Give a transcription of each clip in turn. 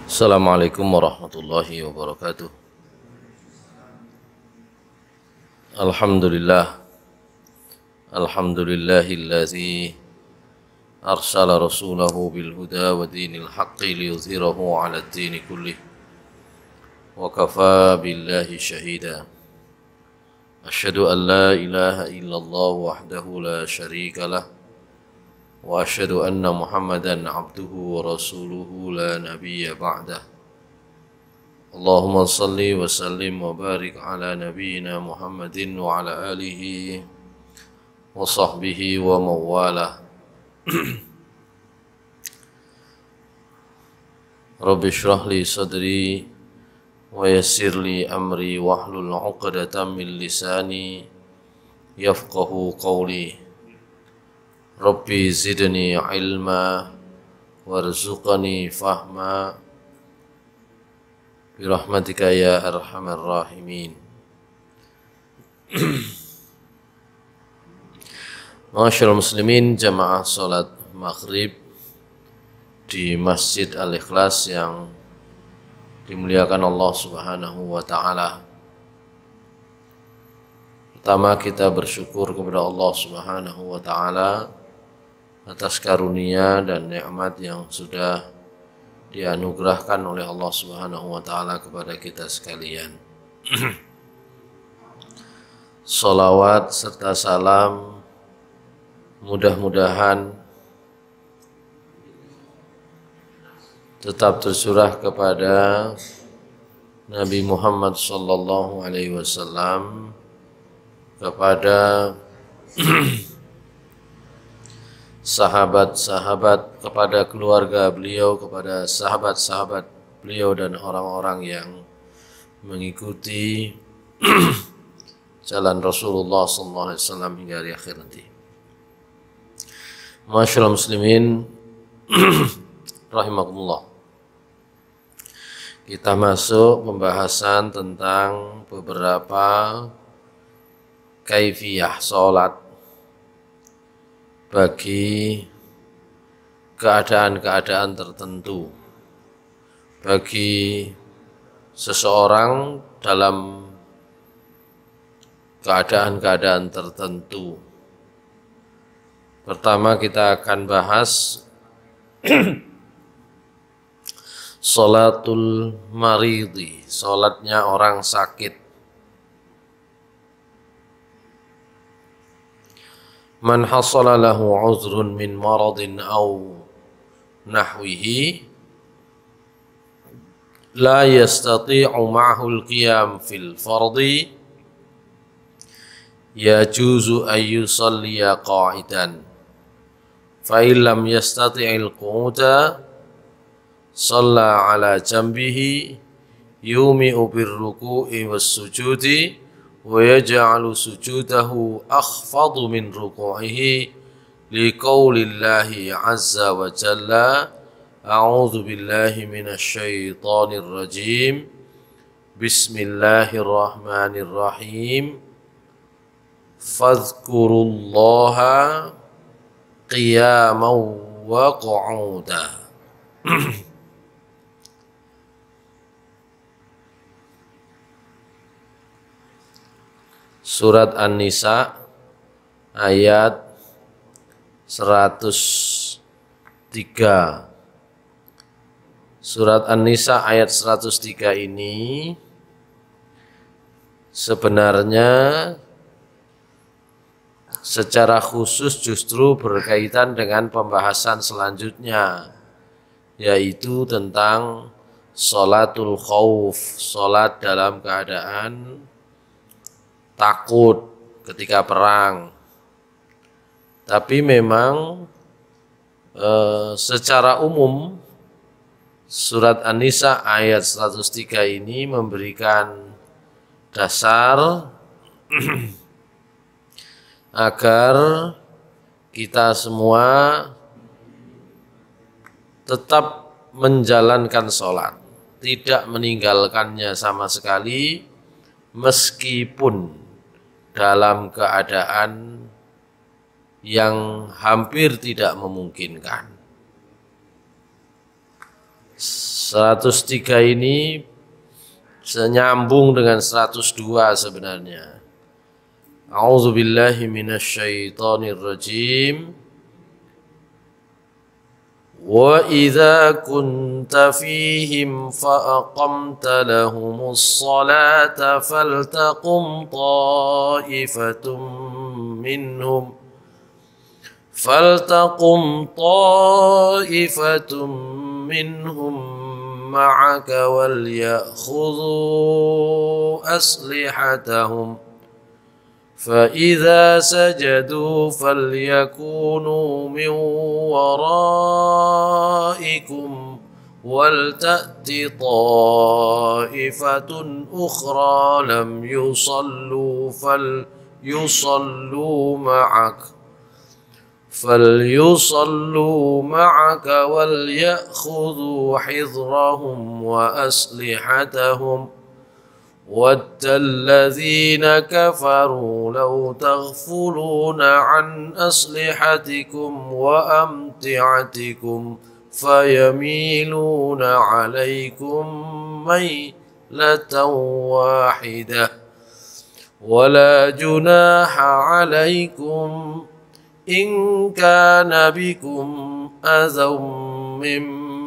Assalamualaikum warahmatullahi wabarakatuh. Alhamdulillah. Alhamdulillahillazi arsala rasulahu bil huda wa dinil haqqi liyuzhirahu 'ala ad-dini kullih. Wa kafaa billahi shahida. Asyhadu an la ilaha illallah wahdahu la syarika lah. Wa asyhadu anna Muhammadan abduhu wa rasuluhu la nabiyya ba'dah. Allahumma salli wa sallim wa barik ala nabiyyina Muhammadin wa ala alihi wa sahbihi wa mawalah. Rabbi shrah li sadri wa yassir li amri wahlul 'uqdatam min lisani yafqahu qawli. Rabbi zidni ilma warzuqni fahma birahmatika ya arhamar rahimin. Ma'asyiral muslimin, jamaah salat maghrib di Masjid Al-Ikhlas yang dimuliakan Allah Subhanahu wa taala. Pertama, kita bersyukur kepada Allah Subhanahu wa taala atas karunia dan nikmat yang sudah dianugerahkan oleh Allah Subhanahu wa taala kepada kita sekalian. Salawat serta salam mudah-mudahan tetap tercurah kepada Nabi Muhammad sallallahu alaihi wasallam, kepada sahabat-sahabat, kepada keluarga beliau, kepada sahabat-sahabat beliau dan orang-orang yang mengikuti jalan Rasulullah SAW hingga hari akhir nanti. Masyaallah muslimin rahimakumullah. Kita masuk pembahasan tentang beberapa kaifiyah salat bagi keadaan-keadaan tertentu, bagi seseorang dalam keadaan-keadaan tertentu. Pertama kita akan bahas salatul maridi, salatnya orang sakit. Man hasala lahu uzrun min maradin aw nahwihi la yastati'u ma'ahu al-qiyam fil fardi yajuzu an yusalliya qa'idan fa in lam yastati'il qu'uda shalla ala jambihi yumi'u birruku'i was sujudi wa yaj'alu sujudahu akhfadu min ruku'ihi liqaulillahi azza wa jalla a'udzu billahi minasy syaithanir rajim bismillahirrahmanirrahim fadhkurullaha qiyaman wa qu'udan. Surat An-Nisa ayat 103. Surat An-Nisa ayat 103 ini sebenarnya secara khusus justru berkaitan dengan pembahasan selanjutnya, yaitu tentang sholatul khauf, sholat dalam keadaan takut ketika perang. Tapi memang secara umum surat An-Nisa ayat 103 ini memberikan dasar agar kita semua tetap menjalankan sholat, tidak meninggalkannya sama sekali meskipun dalam keadaan yang hampir tidak memungkinkan. 103 ini senyambung dengan 102 sebenarnya. A'udzubillahi minasyaitonirrajim. Wa idza kunta fihim fa aqamta lahumus salata faltaqum ta'ifatum minhum ma'aka wal ya'khudhu aslihatahum فإذا سجدوا فليكونوا من ورائكم ولتأت طائفة أخرى لم يصلوا فليصلوا معك وليأخذوا حذرهم وأسلحتهم وَدَّ الَّذِينَ كَفَرُوا لَوْ تَغْفُلُونَ عَنْ أَسْلِحَتِكُمْ وَأَمْتِعَتِكُمْ فَيَمِيلُونَ عَلَيْكُمْ مَيْلَةً وَاحِدَةً وَلَا جُنَاحَ عَلَيْكُمْ إِنْ كَانَ بِكُمْ أَذًى مِّن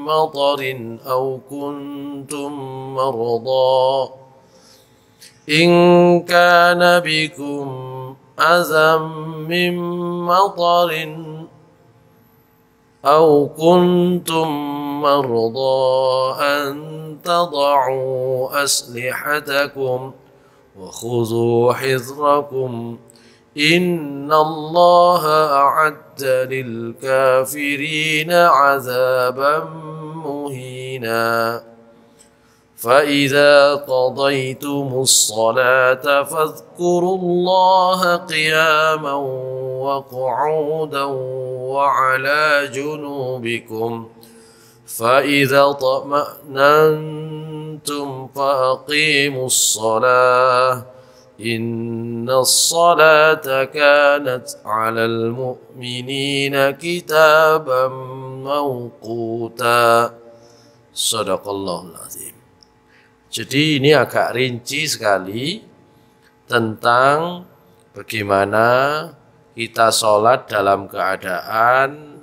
مَّطَرٍ أَوْ كُنتُم مَّرْضَىٰ إن كان بكم أذى من مطر أو كنتم مرضى أن تضعوا أسلحتكم وخذوا حذركم إن الله أعد للكافرين عذابا مهينا فإذا قضيتم الصلاة فاذكروا الله قياما وقعودا وعلى جنوبكم فإذا اطمأننتم فأقيموا الصلاة إن الصلاة كانت على المؤمنين كتابا موقوتا Sadaqallahul azim. Jadi ini agak rinci sekali tentang bagaimana kita sholat dalam keadaan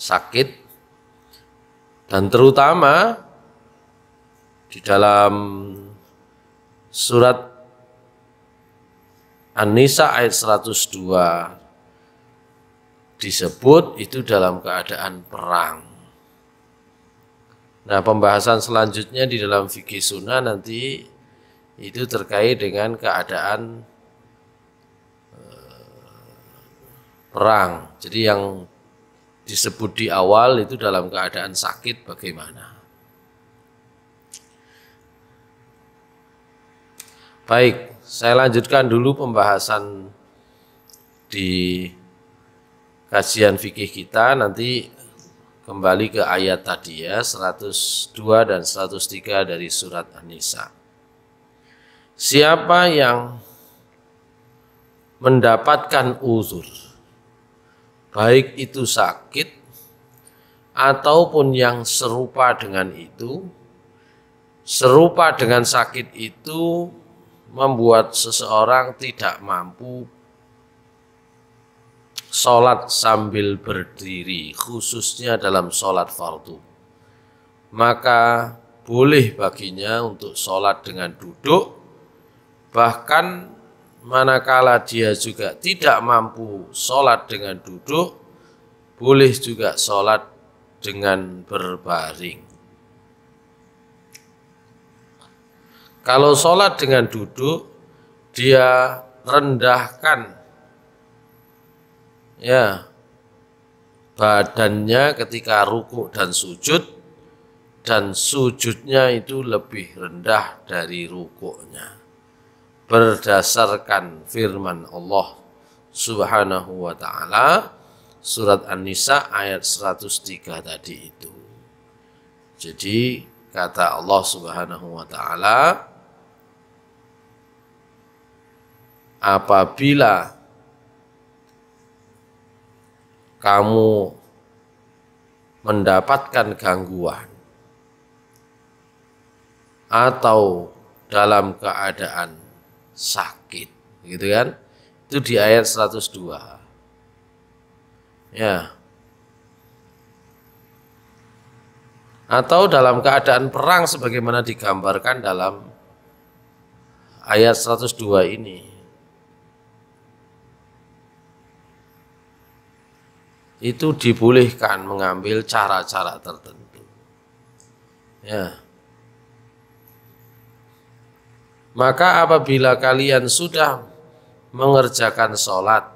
sakit, dan terutama di dalam surat An-Nisa ayat 102 disebut itu dalam keadaan perang. Nah, pembahasan selanjutnya di dalam fikih sunnah nanti itu terkait dengan keadaan perang. Jadi yang disebut di awal itu dalam keadaan sakit bagaimana. Baik, saya lanjutkan dulu pembahasan di kajian fikih kita, nanti kembali ke ayat tadi ya, 102 dan 103 dari surat An-Nisa. Siapa yang mendapatkan uzur, baik itu sakit ataupun yang serupa dengan itu, serupa dengan sakit itu membuat seseorang tidak mampu sholat sambil berdiri, khususnya dalam sholat fardu, maka boleh baginya untuk sholat dengan duduk, bahkan manakala dia juga tidak mampu sholat dengan duduk, boleh juga sholat dengan berbaring. Kalau sholat dengan duduk, dia rendahkan ya badannya ketika rukuk dan sujudnya itu lebih rendah dari rukuknya berdasarkan firman Allah Subhanahu wa taala surat An-Nisa ayat 103 tadi itu. Jadi kata Allah Subhanahu wa taala, apabila kamu mendapatkan gangguan atau dalam keadaan sakit, gitu kan? Itu di ayat 102. Ya. Atau dalam keadaan perang sebagaimana digambarkan dalam ayat 102 ini. Itu dibolehkan mengambil cara-cara tertentu. Ya. Maka apabila kalian sudah mengerjakan sholat,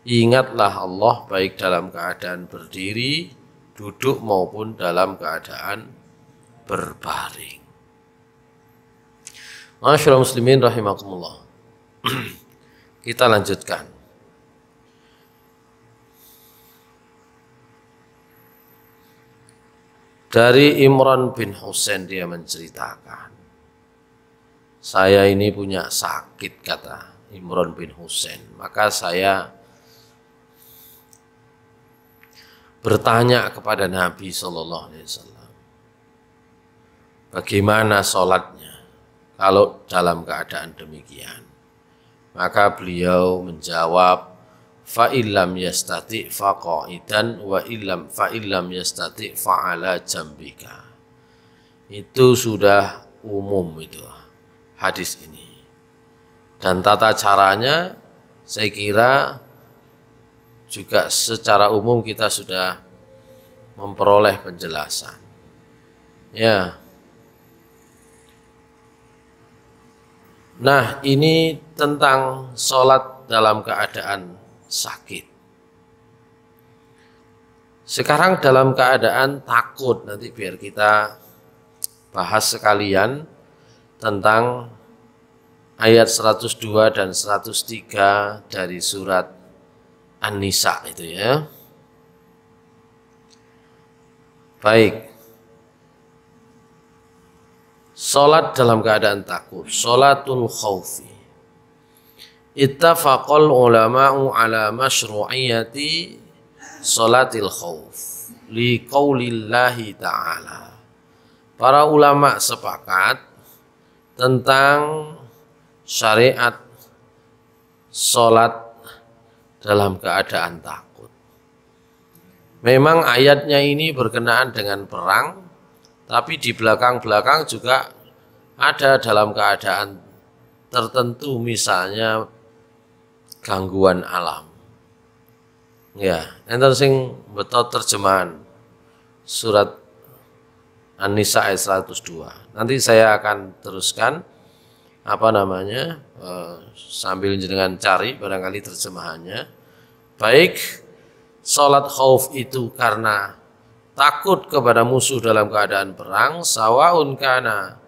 ingatlah Allah baik dalam keadaan berdiri, duduk maupun dalam keadaan berbaring. Masyaallah muslimin rahimakumullah. Kita lanjutkan. Dari Imran bin Husain dia menceritakan, saya ini punya sakit, kata Imran bin Husain. Maka saya bertanya kepada Nabi SAW, bagaimana sholatnya kalau dalam keadaan demikian? Maka beliau menjawab, fa illam yastati fa qa'idan wa illam fa illam yastati fa ala jambika. Itu sudah umum itu hadis ini. Dan tata caranya saya kira juga secara umum kita sudah memperoleh penjelasan. Ya. Nah, ini tentang sholat dalam keadaan sakit. Sekarang dalam keadaan takut, nanti biar kita bahas sekalian tentang ayat 102 dan 103 dari surat An-Nisa itu ya. Baik. Salat dalam keadaan takut, salatul khaufi. Ittafaqal ulama'u ala masyru'iyati salatil khauf li qaulillahi ta'ala. Para ulama sepakat tentang syariat salat dalam keadaan takut. Memang ayatnya ini berkenaan dengan perang, tapi di belakang-belakang juga ada dalam keadaan tertentu, misalnya gangguan alam. Ya, enten sing betul terjemahan surat An-Nisa ayat 102. Nanti saya akan teruskan sambil jenengan cari barangkali terjemahannya. Baik, salat khauf itu karena takut kepada musuh dalam keadaan perang, sawaun kana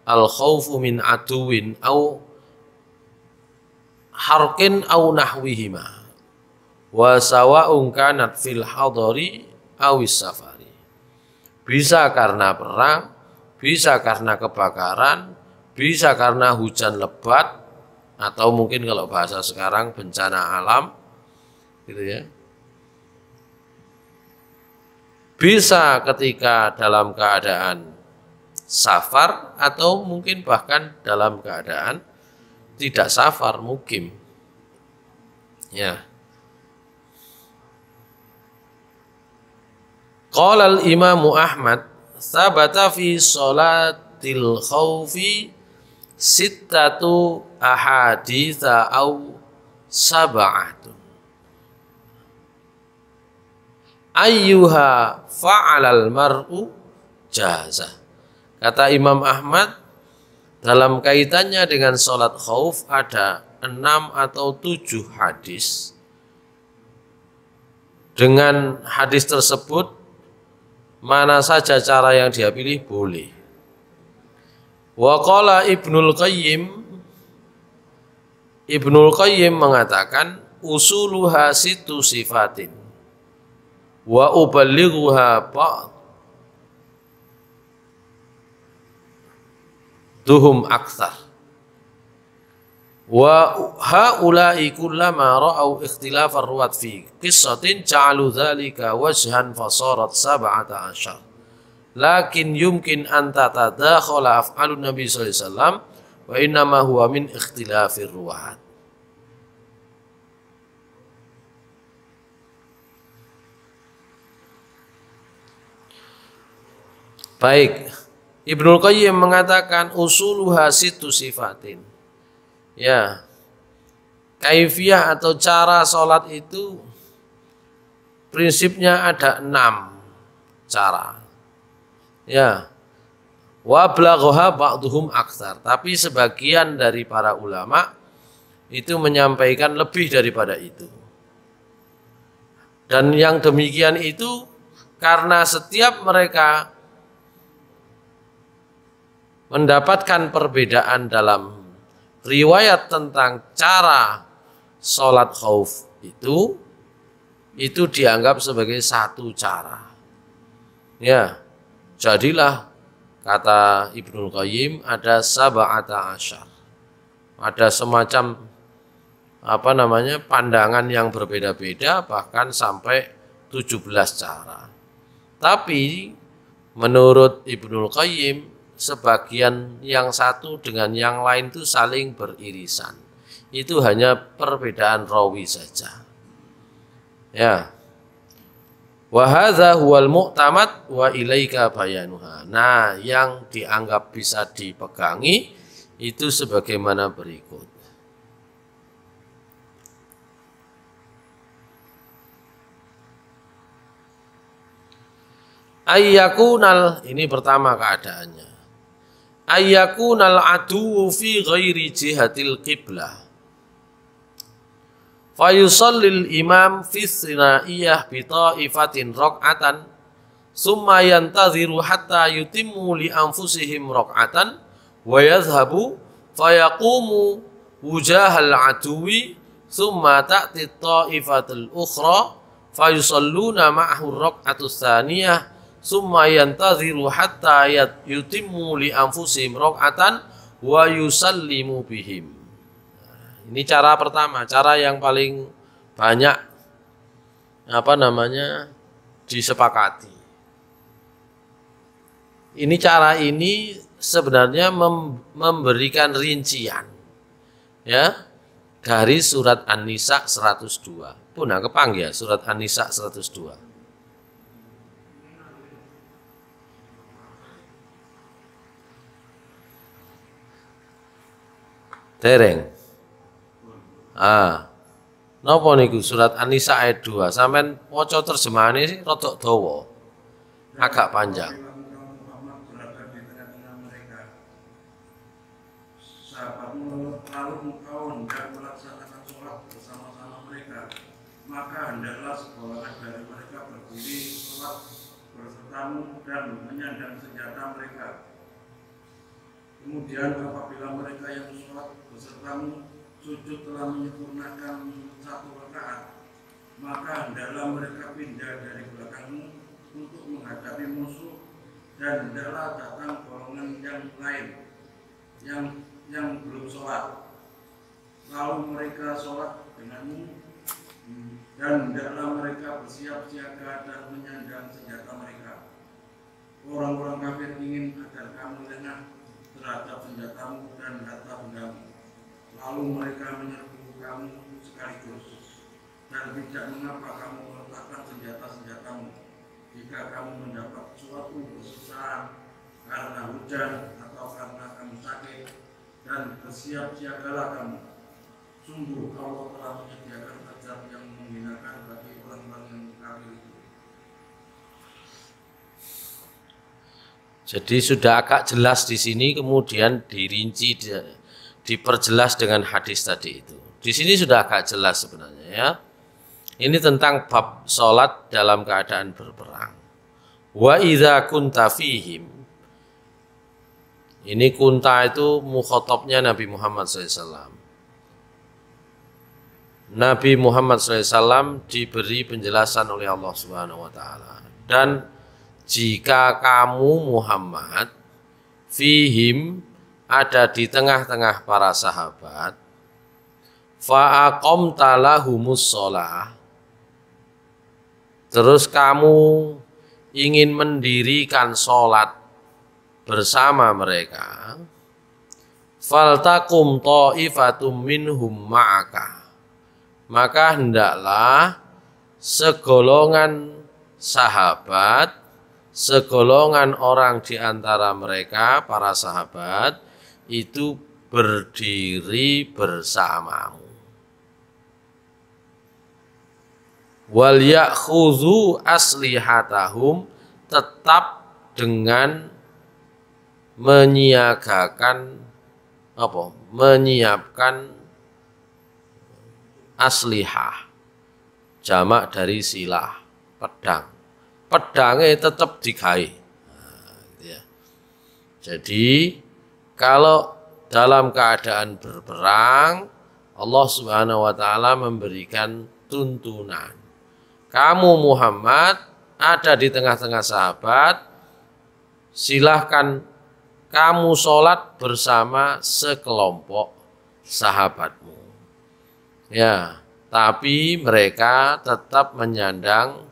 al khaufu min aduwin au harkin au nahwihima wa sawaun kanat fil hadari awis safari. Bisa karena perang, bisa karena kebakaran, bisa karena hujan lebat, atau mungkin kalau bahasa sekarang bencana alam gitu ya. Bisa ketika dalam keadaan safar, atau mungkin bahkan dalam keadaan tidak safar, mukim. Ya. Qala al-Imam Ahmad sabata fi salatil khaufi sittatu ahaditsa au sab'atun ayyuha fa'alal mar'u jaza. Kata Imam Ahmad, dalam kaitannya dengan sholat khauf ada 6 atau 7 hadis. Dengan hadis tersebut, mana saja cara yang dia pilih boleh. Wa qala Ibnul Qayyim mengatakan, usuluha situ sifatin wa uballighuha ba'duhum aktsar. Wa haula'i kullama ra'au ikhtilaf ar-ruwat fi qissatin ja'alu dzalika wajhan fasarat sab'ata asyar. Lakin yumkin an tatadakhala af'alun Nabi sallallahu alaihi wasallam wa innama huwa min ikhtilafir ruwat. Baik, Ibnul Qayyim mengatakan usuluha situ sifatin. Ya, kaifiyah atau cara sholat itu prinsipnya ada 6 cara. Ya, wa blaghaha ba'duhum aktsar. Tapi sebagian dari para ulama itu menyampaikan lebih daripada itu. Dan yang demikian itu karena setiap mereka mendapatkan perbedaan dalam riwayat tentang cara sholat khauf itu dianggap sebagai satu cara. Ya, jadilah kata Ibnul Qayyim ada sab'ata asyar. Ada semacam pandangan yang berbeda-beda bahkan sampai 17 cara. Tapi menurut Ibnul Qayyim sebagian yang satu dengan yang lain itu saling beririsan. Itu hanya perbedaan rawi saja. Ya. Wa hadza huwal mu'tamad wa ilaika bayanuha. Nah, yang dianggap bisa dipegangi itu sebagaimana berikut. Ayyakunal, ini pertama keadaannya. Ayyakunal adu fi ghairi jihatil qiblah. Fayusallil imam fi sinaiyah bi ta'ifatin raq'atan summa yantaziru hatta yutimmu li anfusihim raq'atan wa yadhhabu fayaqumu wujahal aduwi summa ta'ti ta'ifatul ukhra fayusalluna ma'ahu raq'atus tsaniyah summa yantaziru hatta yutimmu li anfusihim raq'atan wa yusallimu bihim. Ini cara pertama, cara yang paling banyak disepakati. Ini cara ini sebenarnya memberikan rincian ya dari surat An-Nisa 102. Punah kepang ya surat An-Nisa 102. Dereng. Napa niku surat An-Nisa ayat 2. Sampeyan waca terjemahane sih rada dawa. Agak panjang. Sahabatmu lalu engkau hendak melaksanakan sholat bersama-sama mereka, maka hendaklah segolongan dari mereka berdiri sholat bersertamu dan menyandang senjata mereka. Kemudian apabila mereka yang sholat besertamu sujud telah menyempurnakan 1 rakaat, maka hendaklah mereka pindah dari belakangmu untuk menghadapi musuh, dan hendaklah datang golongan yang lain yang belum sholat, lalu mereka sholat denganmu, dan hendaklah mereka bersiap siaga dan menyandang senjata mereka. Orang-orang kafir ingin agar kamu lengah terhadap senjatamu dan harta bendamu, lalu mereka menyerbu kamu sekaligus, dan tidak mengapa kamu meletakkan senjata-senjatamu jika kamu mendapat suatu kesusahan karena hujan atau karena kamu sakit, dan bersiap-siagalah kamu. Sungguh Allah telah menyediakan azab yang menghinakan bagi orang-orang yang kafir itu. Jadi sudah agak jelas di sini, kemudian dirinci, diperjelas dengan hadis tadi itu. Di sini sudah agak jelas sebenarnya ya. Ini tentang bab sholat dalam keadaan berperang. Wa idza kunta fihim. Ini kunta itu mukhatabnya Nabi Muhammad SAW. Nabi Muhammad SAW diberi penjelasan oleh Allah Subhanahu Wa Taala. Dan jika kamu Muhammad fihim ada di tengah-tengah para sahabat, fa aqamta lahumus shalah, terus kamu ingin mendirikan sholat bersama mereka, faltakum ta'ifatum minhum ma'aka, maka hendaklah segolongan sahabat, segolongan orang di antara mereka, para sahabat, itu berdiri bersamamu. Wal ya'khudhu aslihatahum, tetap dengan menyiapkan aslihah, jamak dari silah, pedang. Pedangnya tetap digawe. Nah, gitu ya. Jadi kalau dalam keadaan berperang, Allah Subhanahu wa taala memberikan tuntunan. Kamu Muhammad ada di tengah-tengah sahabat, silahkan kamu sholat bersama sekelompok sahabatmu. Ya, tapi mereka tetap menyandang,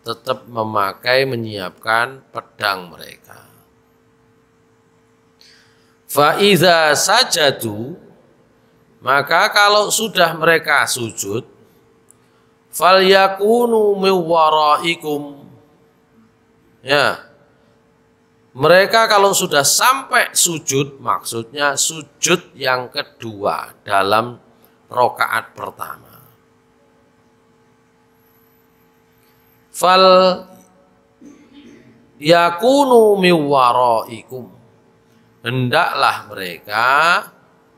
tetap memakai, menyiapkan pedang mereka. Fa'iza sajadu, maka kalau sudah mereka sujud, falyakunu miwaraikum. Ya, mereka kalau sudah sampai sujud, maksudnya sujud yang kedua dalam rakaat pertama. Fal yakunu miwaraikum, hendaklah mereka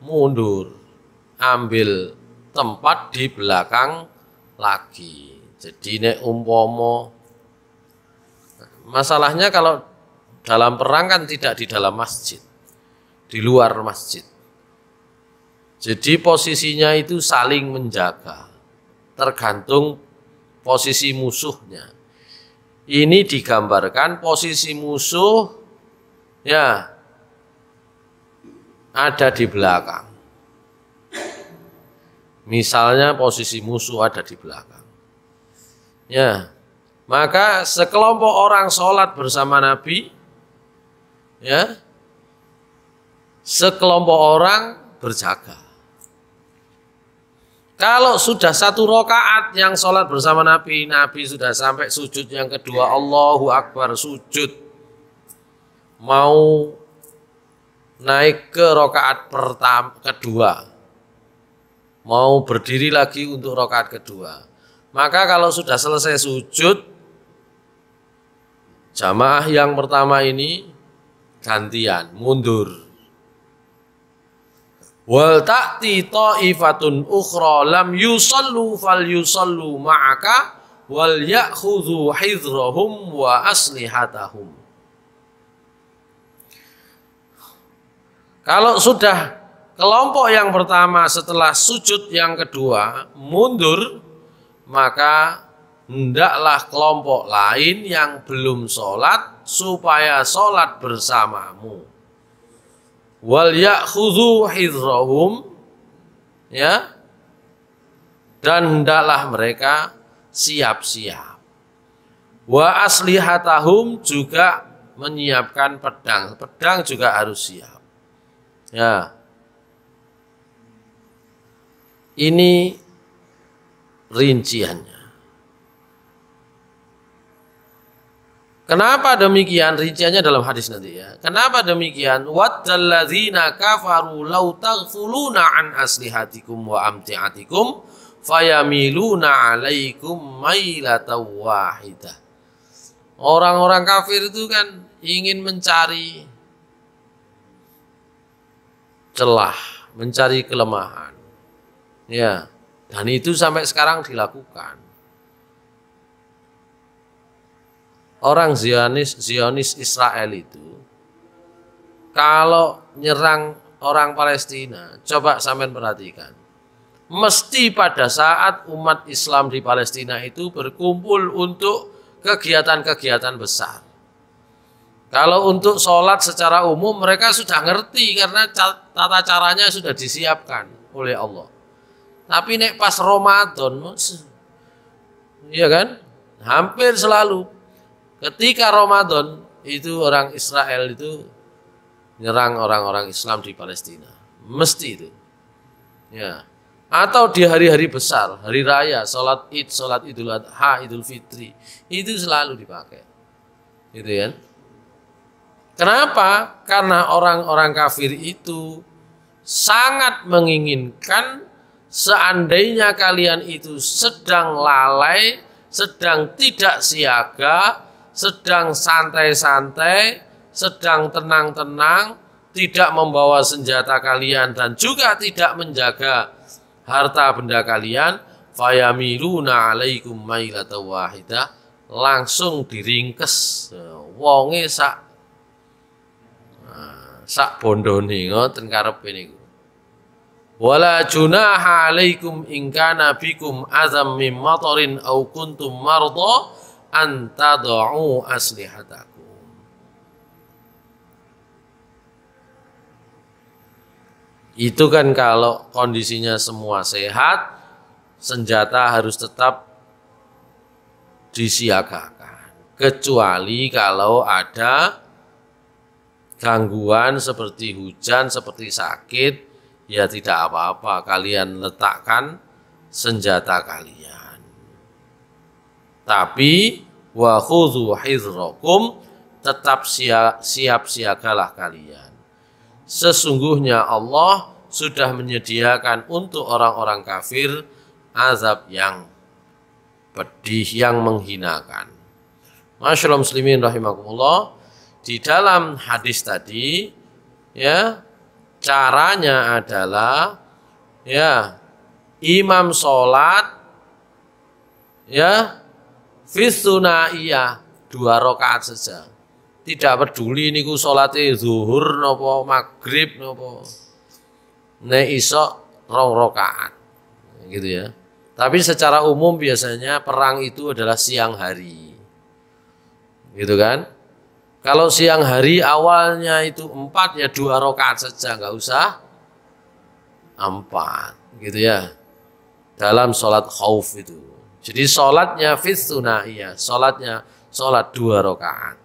mundur, ambil tempat di belakang lagi. Jadi nek umpomo, masalahnya kalau dalam perang kan tidak di dalam masjid, di luar masjid. Jadi posisinya itu saling menjaga, tergantung posisi musuhnya. Ini digambarkan posisi musuh ya ada di belakang. Misalnya posisi musuh ada di belakang. Ya, maka sekelompok orang sholat bersama Nabi, ya, sekelompok orang berjaga. Kalau sudah satu rakaat yang sholat bersama Nabi, Nabi sudah sampai sujud yang kedua, Allahu Akbar, sujud, mau naik ke rakaat kedua, mau berdiri lagi untuk rakaat kedua. Maka kalau sudah selesai sujud, jamaah yang pertama ini gantian, mundur. Wal ta'ti ta'ifatun ukhra lam yusallu fal yusallu ma'aka wal ya'khudhu hidhrahum wa aslihatahum. Kalau sudah kelompok yang pertama setelah sujud yang kedua mundur, maka hendaklah kelompok lain yang belum sholat supaya sholat bersamamu. Wal ya'khudhu hidhrahum, ya, dan hendaklah mereka siap-siap. Wa aslihatahum, juga menyiapkan pedang. Pedang juga harus siap. Ya. Ini rinciannya. Kenapa demikian? Rinciannya dalam hadis nanti ya. Kenapa demikian? Waddalladzina kafaru law taghfuluna an aslihatikum wa amti'atikum fayamiluna 'alaikum mailatan wahidah. Orang-orang kafir itu kan ingin mencari celah, mencari kelemahan. Ya, dan itu sampai sekarang dilakukan. Orang Zionis Israel itu kalau nyerang orang Palestina, coba sampean perhatikan, mesti pada saat umat Islam di Palestina itu berkumpul untuk kegiatan-kegiatan besar. Kalau untuk sholat secara umum mereka sudah ngerti karena tata caranya sudah disiapkan oleh Allah. Tapi nek pas Ramadan, iya kan? Hampir selalu ketika Ramadan itu orang Israel itu nyerang orang-orang Islam di Palestina. Mesti itu. Ya. Atau di hari-hari besar, hari raya, sholat Id, sholat Idul Adha, Idul Fitri, itu selalu dipakai. Gitu kan? Kenapa? Karena orang-orang kafir itu sangat menginginkan seandainya kalian itu sedang lalai, sedang tidak siaga, sedang santai-santai, sedang tenang-tenang, tidak membawa senjata kalian dan juga tidak menjaga harta benda kalian, fayamiluna alaikum mailata wahidah, langsung diringkes wonge sak bondone ngoten karepe niku. Wala junaha alaikum in kana bikum azam mim matarin aw kuntum marda an tad'u aslihatakum. Itu kan kalau kondisinya semua sehat, senjata harus tetap disiagakan. Kecuali kalau ada gangguan seperti hujan, seperti sakit, ya tidak apa-apa. Kalian letakkan senjata kalian. Tapi wa khudhu hizrakum, tetap siap siagalah kalian. Sesungguhnya Allah sudah menyediakan untuk orang-orang kafir azab yang pedih, yang menghinakan. Masyaallah muslimin rahimakumullah, di dalam hadis tadi ya caranya adalah ya imam sholat ya fisunaiyah 2 rakaat saja. Tidak peduli niku salate zuhur napa maghrib napa. Nek iso 2 rakaat. Gitu ya. Tapi secara umum biasanya perang itu adalah siang hari. Gitu kan? Kalau siang hari awalnya itu 4 ya 2 rakaat saja, enggak usah 4. Gitu ya. Dalam sholat khauf itu. Jadi sholatnya fisunaiyah, sholatnya sholat 2 rakaat.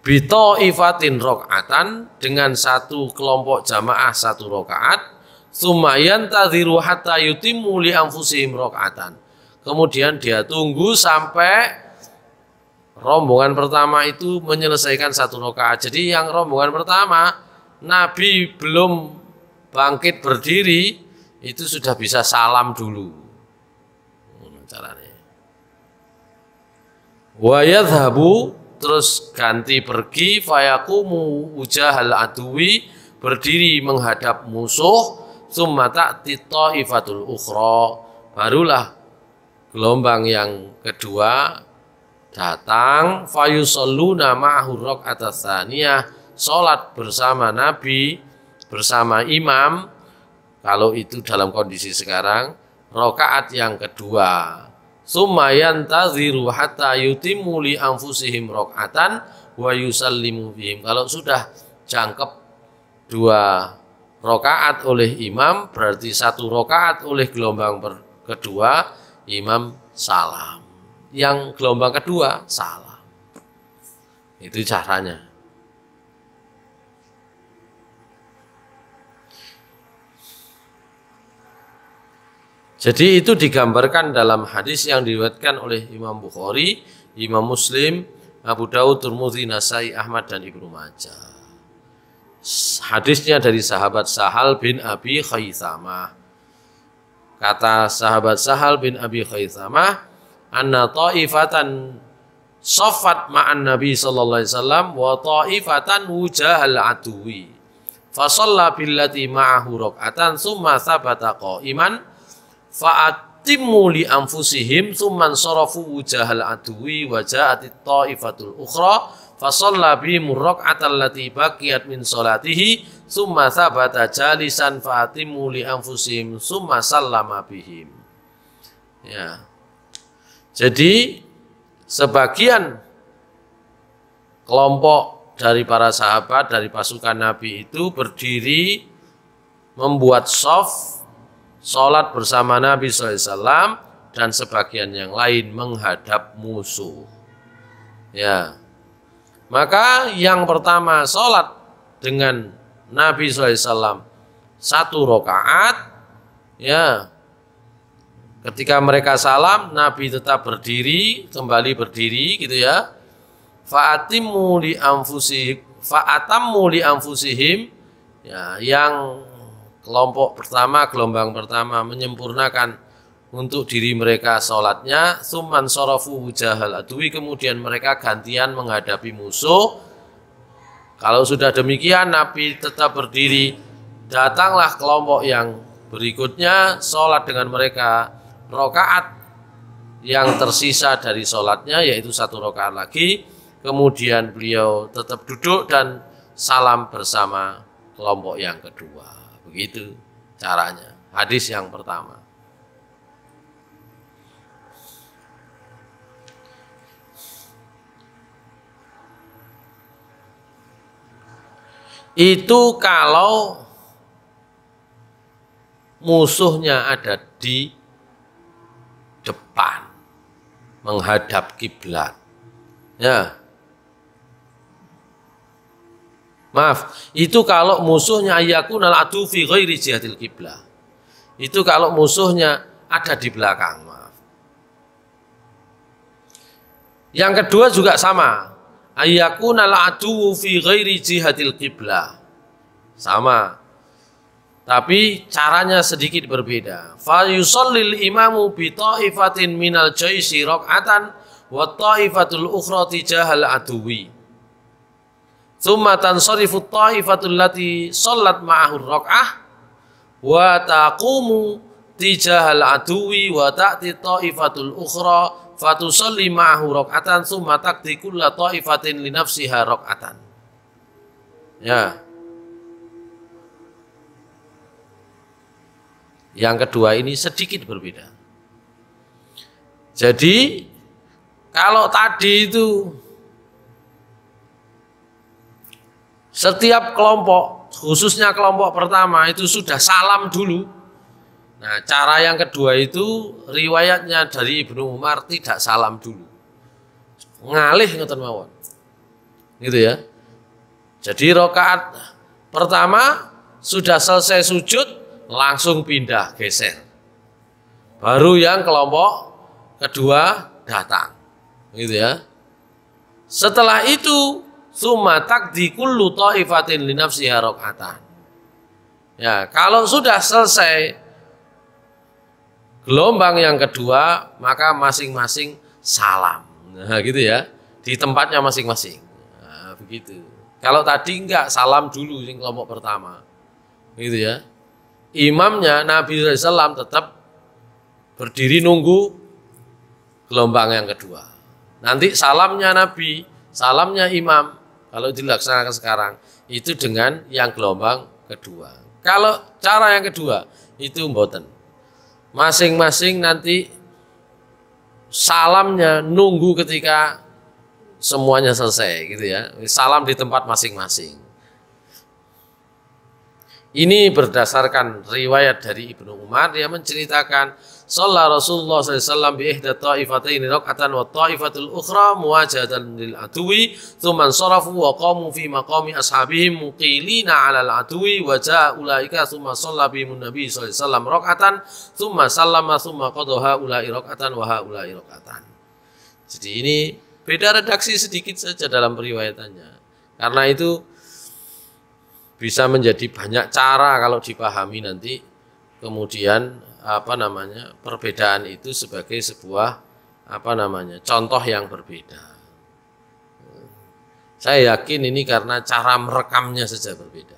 Bito ifatin rokatan, dengan satu kelompok jamaah 1 rakaat, sumayan tadhiru hatta yutimmu li anfusihim rokatan. Kemudian dia tunggu sampai rombongan pertama itu menyelesaikan 1 rakaat. Jadi yang rombongan pertama Nabi belum bangkit berdiri itu sudah bisa salam dulu. Caranya. Wa yadhhabu, terus ganti pergi, fayaqumu wujahal aduwi, berdiri menghadap musuh, summa ta'ti ta'ifatul ukhra, barulah gelombang yang kedua datang, fayusalluna ma'ahu raka'atas tsaniyah, salat bersama Nabi, bersama imam, kalau itu dalam kondisi sekarang, rakaat yang kedua. Summa yantaziru hatta yutimmu li anfusihim rak'atan wa yusallimu bihim. Kalau sudah jangkep 2 rakaat oleh imam, berarti 1 rakaat oleh gelombang kedua, imam salam. Yang gelombang kedua salam. Itu caranya. Jadi itu digambarkan dalam hadis yang diriwayatkan oleh Imam Bukhari, Imam Muslim, Abu Dawud, Tirmidzi, Nasai, Ahmad dan Ibnu Majah. Hadisnya dari sahabat Sahal bin Abi Khaythamah. Kata sahabat Sahal bin Abi Khaythamah, anna ta'ifatan saffat ma'an Nabi sallallahu alaihi wasallam wa ta'ifatan wujahal aduwi. Fa shalla billati ma'ahu rak'atan tsumma thabata qa'iman fa'atimmu li anfusihim tsumman sarafu wujahal aduwi wa ja'atit ta'ifatul ukhra fa shalla bihim rak'atal lati baqiyat min salatihi tsumma thabata jalisan fa'atimmu li anfusihim tsumma sallama bihim. Ya. Jadi sebagian kelompok dari para sahabat dari pasukan Nabi itu berdiri membuat shaf sholat bersama Nabi SAW dan sebagian yang lain menghadap musuh. Ya, maka yang pertama sholat dengan Nabi SAW 1 rakaat. Ya, ketika mereka salam, Nabi tetap berdiri, kembali berdiri, gitu ya. Fa'atammu li anfusihim, ya, yang kelompok pertama, gelombang pertama menyempurnakan untuk diri mereka sholatnya. Tsumman sharafu wujahal adwi, kemudian mereka gantian menghadapi musuh. Kalau sudah demikian, Nabi tetap berdiri. Datanglah kelompok yang berikutnya, sholat dengan mereka rakaat yang tersisa dari sholatnya, yaitu 1 rakaat lagi. Kemudian beliau tetap duduk dan salam bersama kelompok yang kedua. Begitu caranya. Hadis yang pertama. Itu kalau musuhnya ada di depan menghadap kiblat. Ya. Maaf, itu kalau musuhnya ayakunal adu fi ghairi jihatil qiblah. Itu kalau musuhnya ada di belakang, maaf. Yang kedua juga sama. Ayakunal adu fi ghairi jihatil qiblah. Sama. Tapi caranya sedikit berbeda. Fa yusallil imamu bi ta'ifatin minal jaisi rak'atan wa ta'ifatul ukhra tijahal aduwi. Tsumma tansarifu ta'ifatul lati shallat ma'ahu rak'ah wa taqumu tijahal aduwi wa ta'ti ta'ifatul ukhra fatusalli ma'ahu rak'atan tsumma taqdi kulla ta'ifatin li nafsiha rak'atan. Ya. Yang kedua ini sedikit berbeda. Jadi kalau tadi itu setiap kelompok, khususnya kelompok pertama itu sudah salam dulu. Nah, cara yang kedua itu riwayatnya dari Ibnu Umar tidak salam dulu. Ngalih ngoten mawon. Gitu ya. Jadi rakaat pertama sudah selesai sujud, langsung pindah geser. Baru yang kelompok kedua datang. Gitu ya. Setelah itu summa taqdi kullu ta'ifatin li nafsiha rak'atan. Ya, kalau sudah selesai gelombang yang kedua, maka masing-masing salam. Nah, gitu ya. Di tempatnya masing-masing. Nah, begitu. Kalau tadi enggak, salam dulu yang kelompok pertama. Gitu ya. Imamnya Nabi SAW tetap berdiri nunggu gelombang yang kedua. Nanti salamnya Nabi, salamnya imam, kalau dilaksanakan sekarang, itu dengan yang gelombang kedua. Kalau cara yang kedua, itu mboten. Masing-masing nanti salamnya nunggu ketika semuanya selesai, gitu ya. Salam di tempat masing-masing. Ini berdasarkan riwayat dari Ibnu Umar, dia menceritakan shalla Rasulullah SAW bi ihda ta'ifataini rak'atan wa ta'ifatul ukhra muwajahatan lil aduwi tsumma sharafu wa qamu fi maqami ashabihim muqilina 'alal aduwi wa ja'a ulaika tsumma shalla bihim nabi sallallahu alaihi wasallam rak'atan tsumma sallama tsumma qadaha ulai rak'atan wa haulai rak'atan. Jadi ini beda redaksi sedikit saja dalam periwayatannya. Karena itu bisa menjadi banyak cara kalau dipahami nanti, kemudian perbedaan itu sebagai sebuah contoh yang berbeda. Saya yakin ini karena cara merekamnya saja berbeda.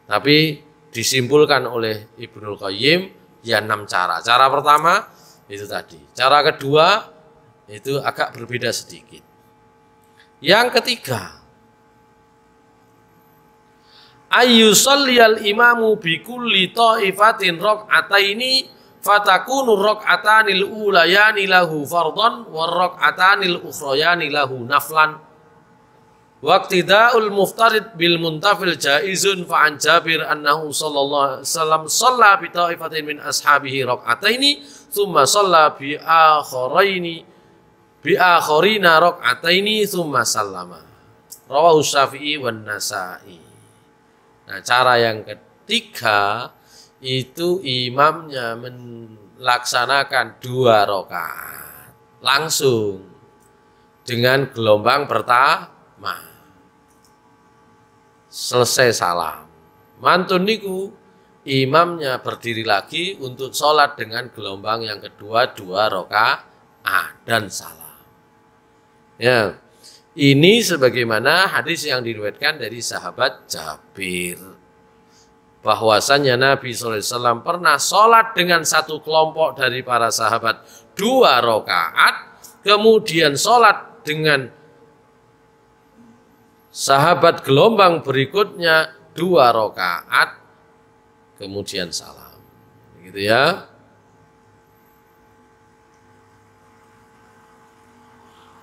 Tapi disimpulkan oleh Ibnul Qayyim ya 6 cara. Cara pertama itu tadi. Cara kedua itu agak berbeda sedikit. Yang ketiga, ayyusalliyal imamu bi kulli ta'ifatin rak'ataini fatakunu rak'atanil ulayani lahu fardhan wa rak'atanil ukhrayani lahu naflan. Waqtida'ul muftarid bil muntafil jaizun fa an Jabir annahu sallallahu alaihi wasallam shalla bi ta'ifatin min ashabihi rak'ataini thumma shalla bi akharina rak'ataini thumma sallama. Rawahu Syafi'i wan Nasa'i. Nah, cara yang ketiga itu imamnya melaksanakan 2 rakaat langsung dengan gelombang pertama. Selesai salam. Mantun niku imamnya berdiri lagi untuk sholat dengan gelombang yang kedua 2 rakaat dan salam. Ya, ini sebagaimana hadis yang diriwayatkan dari sahabat Jabir, bahwasannya Nabi SAW pernah sholat dengan satu kelompok dari para sahabat 2 rakaat, kemudian sholat dengan sahabat gelombang berikutnya 2 rakaat, kemudian salam. Gitu ya.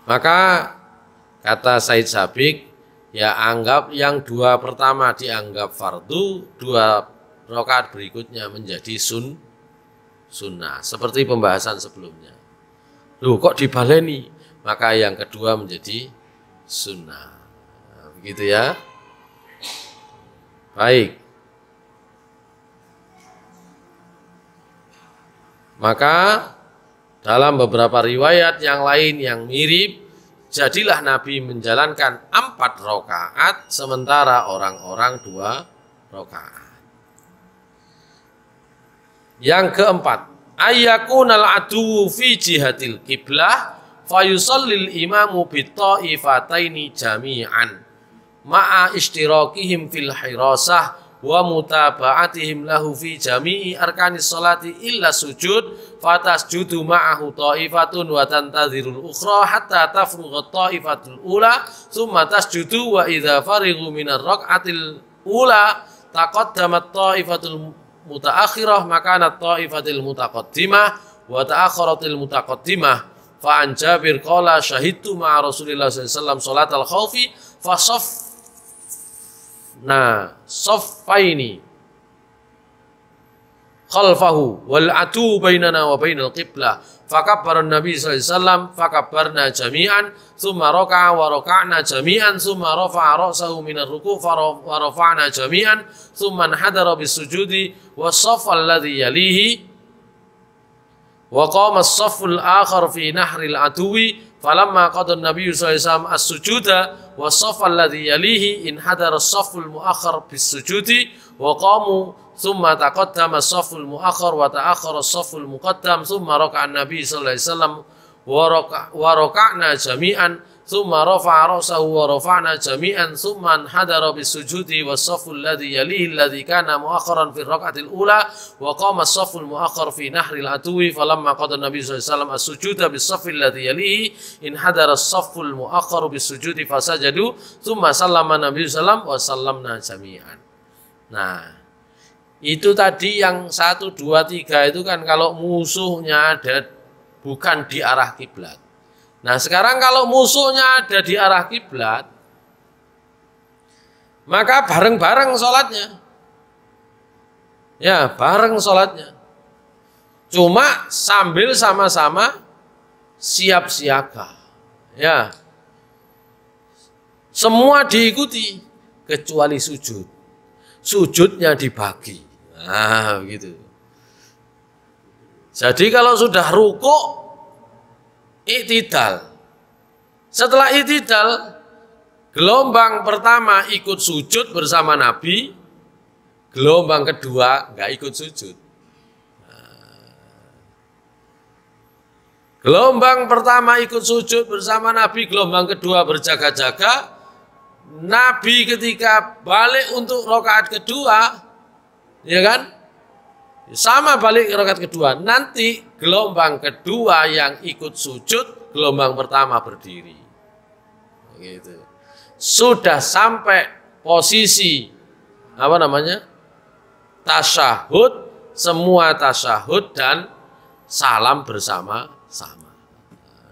Maka kata Said Sabiq, ya anggap yang 2 pertama dianggap fardu, 2 rakaat berikutnya menjadi sunnah. Seperti pembahasan sebelumnya. Loh kok dibaleni? Maka yang kedua menjadi sunnah. Nah, begitu ya. Baik. Maka dalam beberapa riwayat yang lain yang mirip, jadilah Nabi menjalankan 4 rakaat sementara orang-orang 2 rakaat. Yang keempat, ayyakunal adu fi jihatil qiblah fayusallil imamu bitta'ifataini jami'an ma'a ishtirakihim fil hirasah wa mutaba'atihim lahu fi jami'i arkanis salati illa sujud fatasjudu ma'ahu ta'ifatun wa tantadhirul ukhra hatta tafrugha ta'ifatul ula thumma tasjudu wa idza farighu minar rak'atil ula taqaddamat ta'ifatul mutaakhirah makanat ta'ifatil mutaqaddimah wa ta'akhkharatil mutaqaddimah fa an Jabir qala syahidtu ma'a Rasulillah sallallahu alaihi wasallam salatal khaufi fa saffaini khalfahu wal atu bainana wa bainal qiblah fakabbara an-nabi sallallahu alaihi wasallam fakabbarna jami'an thumma raka'a wa raka'na jami'an thumma rafa'a ra'sahu minar ruku' wa rafa'na jami'an thumma hadara bis-sujudi was-saff alladhi yalihi wa qama as-safful akhar fi nahril aduwi falamma qada an-nabi sallallahu alaihi wasallam as-sujuda was-saff alladhi yalihi in hadara as-safful muakhkhar bis-sujudi wa qamu thumma taqaddama as-safful muakhkhar wa ta'akhkhara as-safful muqaddam thumma raka'a an-nabi sallallahu alaihi wasallam wa raka'na jami'an thumma rafa'a ra'sahu wa rafa'na jami'an thumma hadara bis-sujudi was-safful alladhi yalihi alladhi kana muakhkharan fi ar-rak'atil ula wa qama as-safful muakhkhar fi nahril aduwi falamma qada an-nabi sallallahu alaihi wasallam as-sujuda bis-saffil alladhi yalihi in hadara as-safful muakhkhar bis-sujudi fasajadu thumma sallama an-nabi sallallahu alaihi wasallam wa sallamna jami'an. Nah, itu tadi yang 1, 2, 3 itu kan kalau musuhnya ada bukan di arah kiblat. Nah, sekarang kalau musuhnya ada di arah kiblat, maka bareng-bareng sholatnya. Ya, bareng sholatnya. Cuma sambil sama-sama siap siaga. Ya. Semua diikuti kecuali sujud. Sujudnya dibagi. Nah, begitu. Jadi kalau sudah rukuk, i'tidal. Setelah i'tidal, gelombang pertama ikut sujud bersama Nabi, gelombang kedua nggak ikut sujud. Gelombang pertama ikut sujud bersama Nabi, gelombang kedua berjaga-jaga. Nabi ketika balik untuk rakaat kedua, ya kan? Sama balik ke rakaat kedua. Nanti gelombang kedua yang ikut sujud, gelombang pertama berdiri. Gitu. Sudah sampai posisi apa namanya? Tasyahud, semua tasyahud dan salam bersama-sama.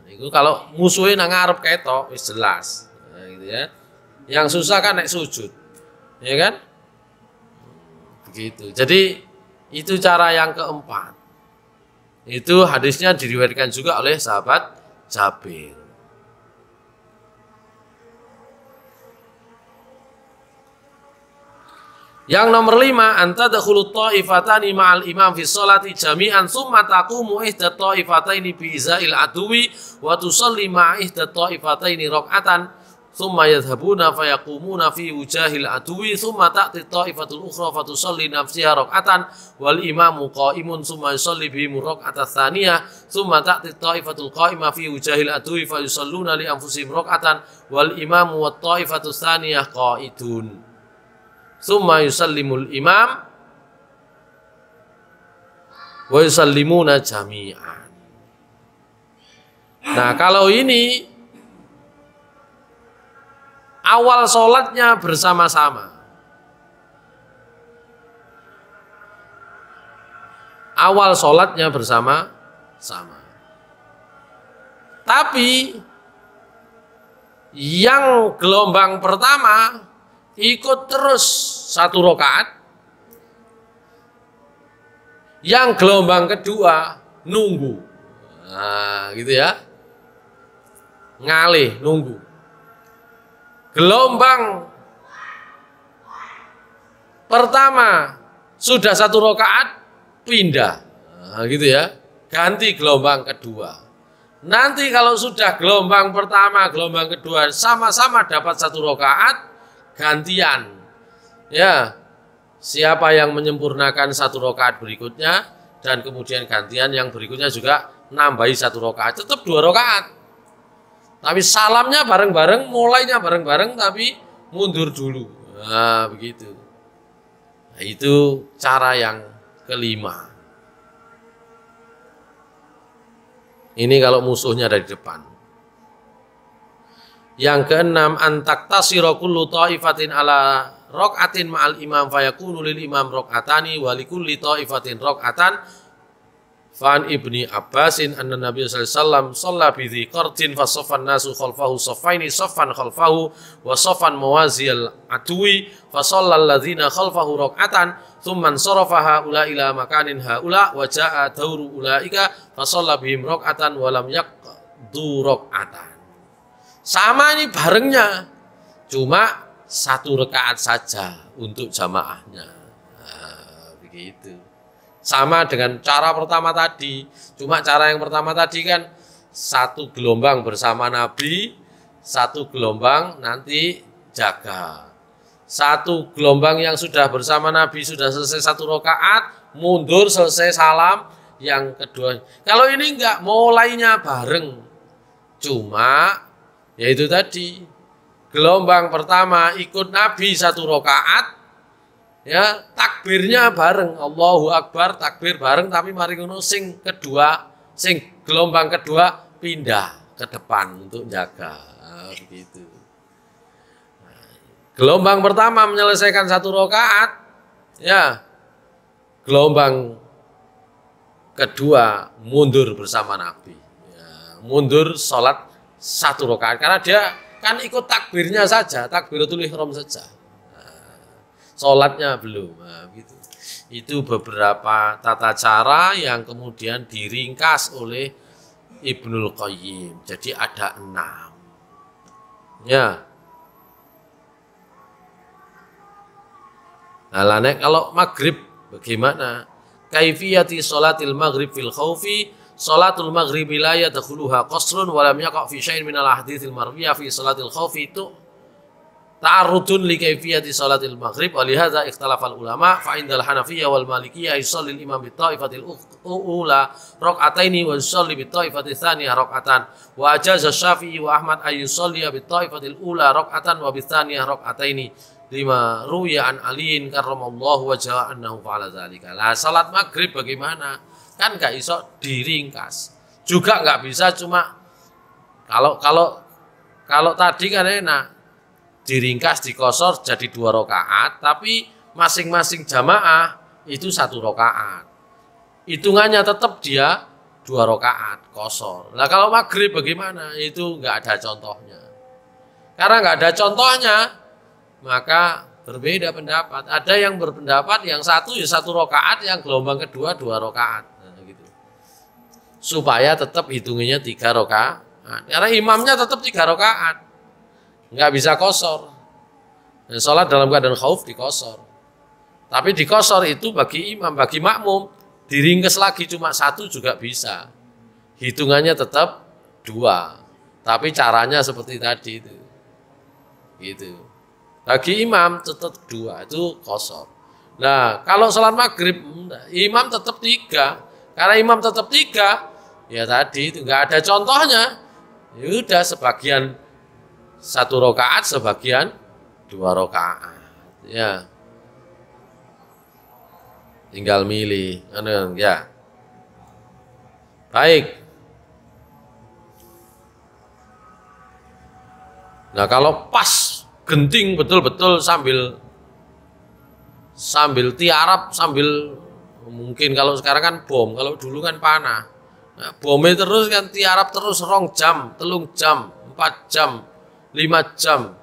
Nah, itu kalau musuhnya nang ngarep ketok wis jelas. Nah, gitu ya. Yang susah kan naik sujud, ya kan? Begitu. Jadi itu cara yang keempat. Itu hadisnya diriwayatkan juga oleh sahabat Jabir. Yang nomor 5, anta dakhulu ta'ifatani ma'al imam fi sholati jami'an thumma taqumu ihda ta'ifataini bi izail aduwi wa tusalli ma'a ihda ta'ifataini rak'atan thumma yadhhabuna fayaqumuna fi wujahil aduwi thumma ta'ti ta'ifatul ukhra fa tusalli nafsiha rak'atan wal imamu qa'imun thumma yusalli bihim rak'atan tsaniyah thumma ta'ti ta'ifatul qa'imah fi wujahil aduwi fa yusalluna li anfusihim rak'atan wal imamu wat ta'ifatus tsaniyah qa'idun. Summa yusallimul imam wa yusallimuna jami'an. Nah, kalau ini awal sholatnya bersama-sama. Awal sholatnya bersama-sama. Tapi yang gelombang pertama ikut terus 1 rakaat, yang gelombang kedua nunggu, nah gitu ya, ngalih nunggu. Gelombang pertama sudah 1 rakaat pindah, nah gitu ya, ganti gelombang kedua. Nanti kalau sudah gelombang pertama, gelombang kedua sama-sama dapat 1 rakaat, gantian, ya, siapa yang menyempurnakan 1 rakaat berikutnya dan kemudian gantian yang berikutnya juga nambahi 1 rakaat, tetap 2 rakaat. Tapi salamnya bareng-bareng, mulainya bareng-bareng, tapi mundur dulu. Nah, begitu. Nah, itu cara yang kelima. Ini kalau musuhnya dari depan. Yang keenam, antaktasira kullu ta'ifatin ala rak'atin ma'al imam fayakunu lil imam rak'atani wa likulli ta'ifatin rak'atan. Fa'an ibni Abbasin anna Nabi sallallahu alaihi wasallam shalla bi dhiqartin fa saffan nasu khalfahu saffaini saffan khalfahu wa saffan mawaziyal adwi fa shallal ladzina khalfahu rak'atan thumma sarafa haula ila makanin haula wa jaa dauru ulaika fa shalla bihim rak'atan wa lam yaqdu rak'atan. Sama ini barengnya, cuma 1 rakaat saja untuk jamaahnya. Nah, begitu. Sama dengan cara pertama tadi, cuma cara yang pertama tadi kan 1 gelombang bersama Nabi, 1 gelombang nanti jaga. 1 gelombang yang sudah bersama Nabi sudah selesai 1 rakaat, mundur selesai salam yang kedua. Kalau ini enggak, mulainya bareng, cuma yaitu tadi gelombang pertama ikut Nabi 1 rakaat, ya, takbirnya bareng, Allahu Akbar, takbir bareng, tapi mari ngono sing kedua, sing gelombang kedua pindah ke depan untuk jaga. Nah, begitu. Nah, gelombang pertama menyelesaikan 1 rakaat, ya, gelombang kedua mundur bersama Nabi, ya, mundur sholat 1 rakaat, karena dia kan ikut takbirnya saja, takbiratul ihram saja. Nah, sholatnya belum. Nah, gitu. Itu beberapa tata cara yang kemudian diringkas oleh Ibnul Qayyim. Jadi ada 6. Ya. Nah, kalau maghrib bagaimana? Kaifiyati sholatil maghrib fil khaufi. Salatul maghribi la yadkhuluha qasrun wa lam yaqa' fi syai'in min al-ahaditsil marwiyah fi salatil khaufi itu ta'arrudun li kaifiyati salatil maghrib wa li hadza ikhtalafa al-ulama fa indal hanafiyyah wal malikiyah yusalli al-imam bi ta'ifatil ula rak'ataini wa yusalli bi ta'ifatil tsaniyah rak'atan wa ajaza Syafi'i wa Ahmad ay yusalli bi ta'ifatil ula rak'atan wa bi tsaniyah rak'ataini lima ruya an aliin karramallahu wajhahu annahu fa'ala dzalika. Lah salat maghrib bagaimana? Kan nggak iso diringkas, juga nggak bisa cuma kalau tadi kan enak diringkas dikosor jadi 2 rakaat, tapi masing-masing jamaah itu 1 rakaat, hitungannya tetap dia 2 rakaat kosor. Nah kalau maghrib bagaimana? Itu nggak ada contohnya, karena nggak ada contohnya maka berbeda pendapat. Ada yang berpendapat yang satu ya 1 rakaat, yang gelombang kedua 2 rakaat. Nah, gitu. Supaya tetap hitungannya 3 rakaat. Karena imamnya tetap 3 rakaat. Nggak bisa qashar. Dan sholat dalam keadaan khauf dikosor. Tapi dikosor itu bagi imam, bagi makmum, diringkes lagi cuma 1 juga bisa. Hitungannya tetap 2. Tapi caranya seperti tadi itu. Gitu. Bagi imam tetap 2, itu qashar. Nah, kalau sholat maghrib, imam tetap 3. Karena imam tetap 3, ya tadi itu nggak ada contohnya. Ya udah sebagian 1 rakaat, sebagian 2 rakaat. Ya. Tinggal milih. Ya. Baik. Nah, kalau pas genting betul-betul sambil tiarap, sambil mungkin kalau sekarang kan bom, kalau dulu kan panah. Nah, bomnya terus kan tiarap terus 2 jam, 3 jam, 4 jam, 5 jam.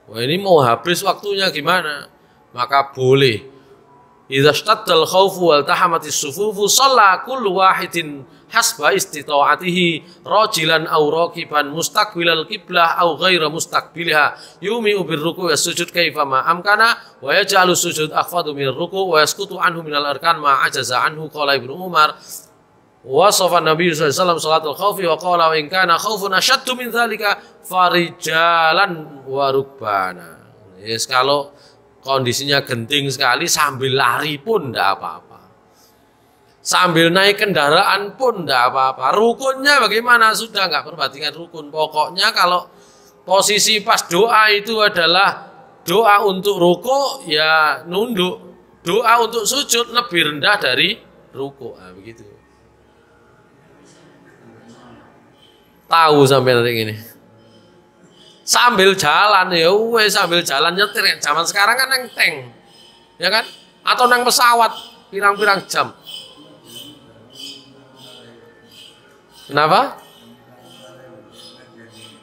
Wah, ini mau habis waktunya gimana? Maka boleh. Idza shtaddal khaufu wal tahamatis sufufu shalla kullu wahidin hasba istita'atihi rajilan aw raqiban mustaqbilal qiblah aw ghaira mustaqbilha yumi'u birruku' was sujud kaifa ma amkana wa yaj'alu sujud akhfadu min ruku' wa yasqutu anhu minal arkan ma ajaza anhu qala Ibnu Umar wa safa Nabi sallallahu alaihi wasallam salatul khaufi wa qala wa in kana khaufun ashaddu min dzalika farijalan wa rukbana. Yes, kalau kondisinya genting sekali sambil lari pun tidak apa-apa. Sambil naik kendaraan pun tidak apa-apa. Rukunnya bagaimana? Sudah nggak perbandingan rukun. Pokoknya kalau posisi pas doa itu adalah doa untuk ruku, ya nunduk. Doa untuk sujud lebih rendah dari ruku. Nah, begitu. Tahu sampai nanti ini. Sambil jalan ya wes, sambil jalan nyetir. Zaman sekarang kan nang tank, ya kan? Atau nang pesawat pirang-pirang jam. Kenapa?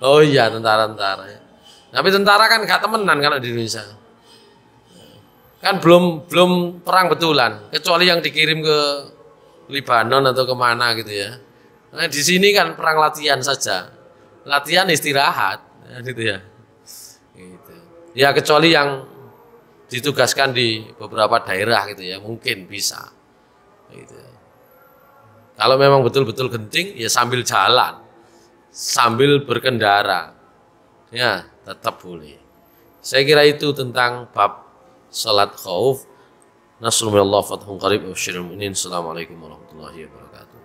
Oh iya, tentara-tentara. Tapi tentara kan gak temenan kalau di Indonesia. Kan belum perang betulan, kecuali yang dikirim ke Lebanon atau kemana gitu ya. Nah, di sini kan perang latihan saja, latihan istirahat, gitu ya. Gitu. Ya kecuali yang ditugaskan di beberapa daerah gitu ya, mungkin bisa. Gitu. Kalau memang betul-betul genting, ya sambil jalan, sambil berkendara, ya tetap boleh. Saya kira itu tentang bab salat khauf. Nasrullah fathun qarib wa syirul mu'minin. Assalamualaikum warahmatullahi wabarakatuh.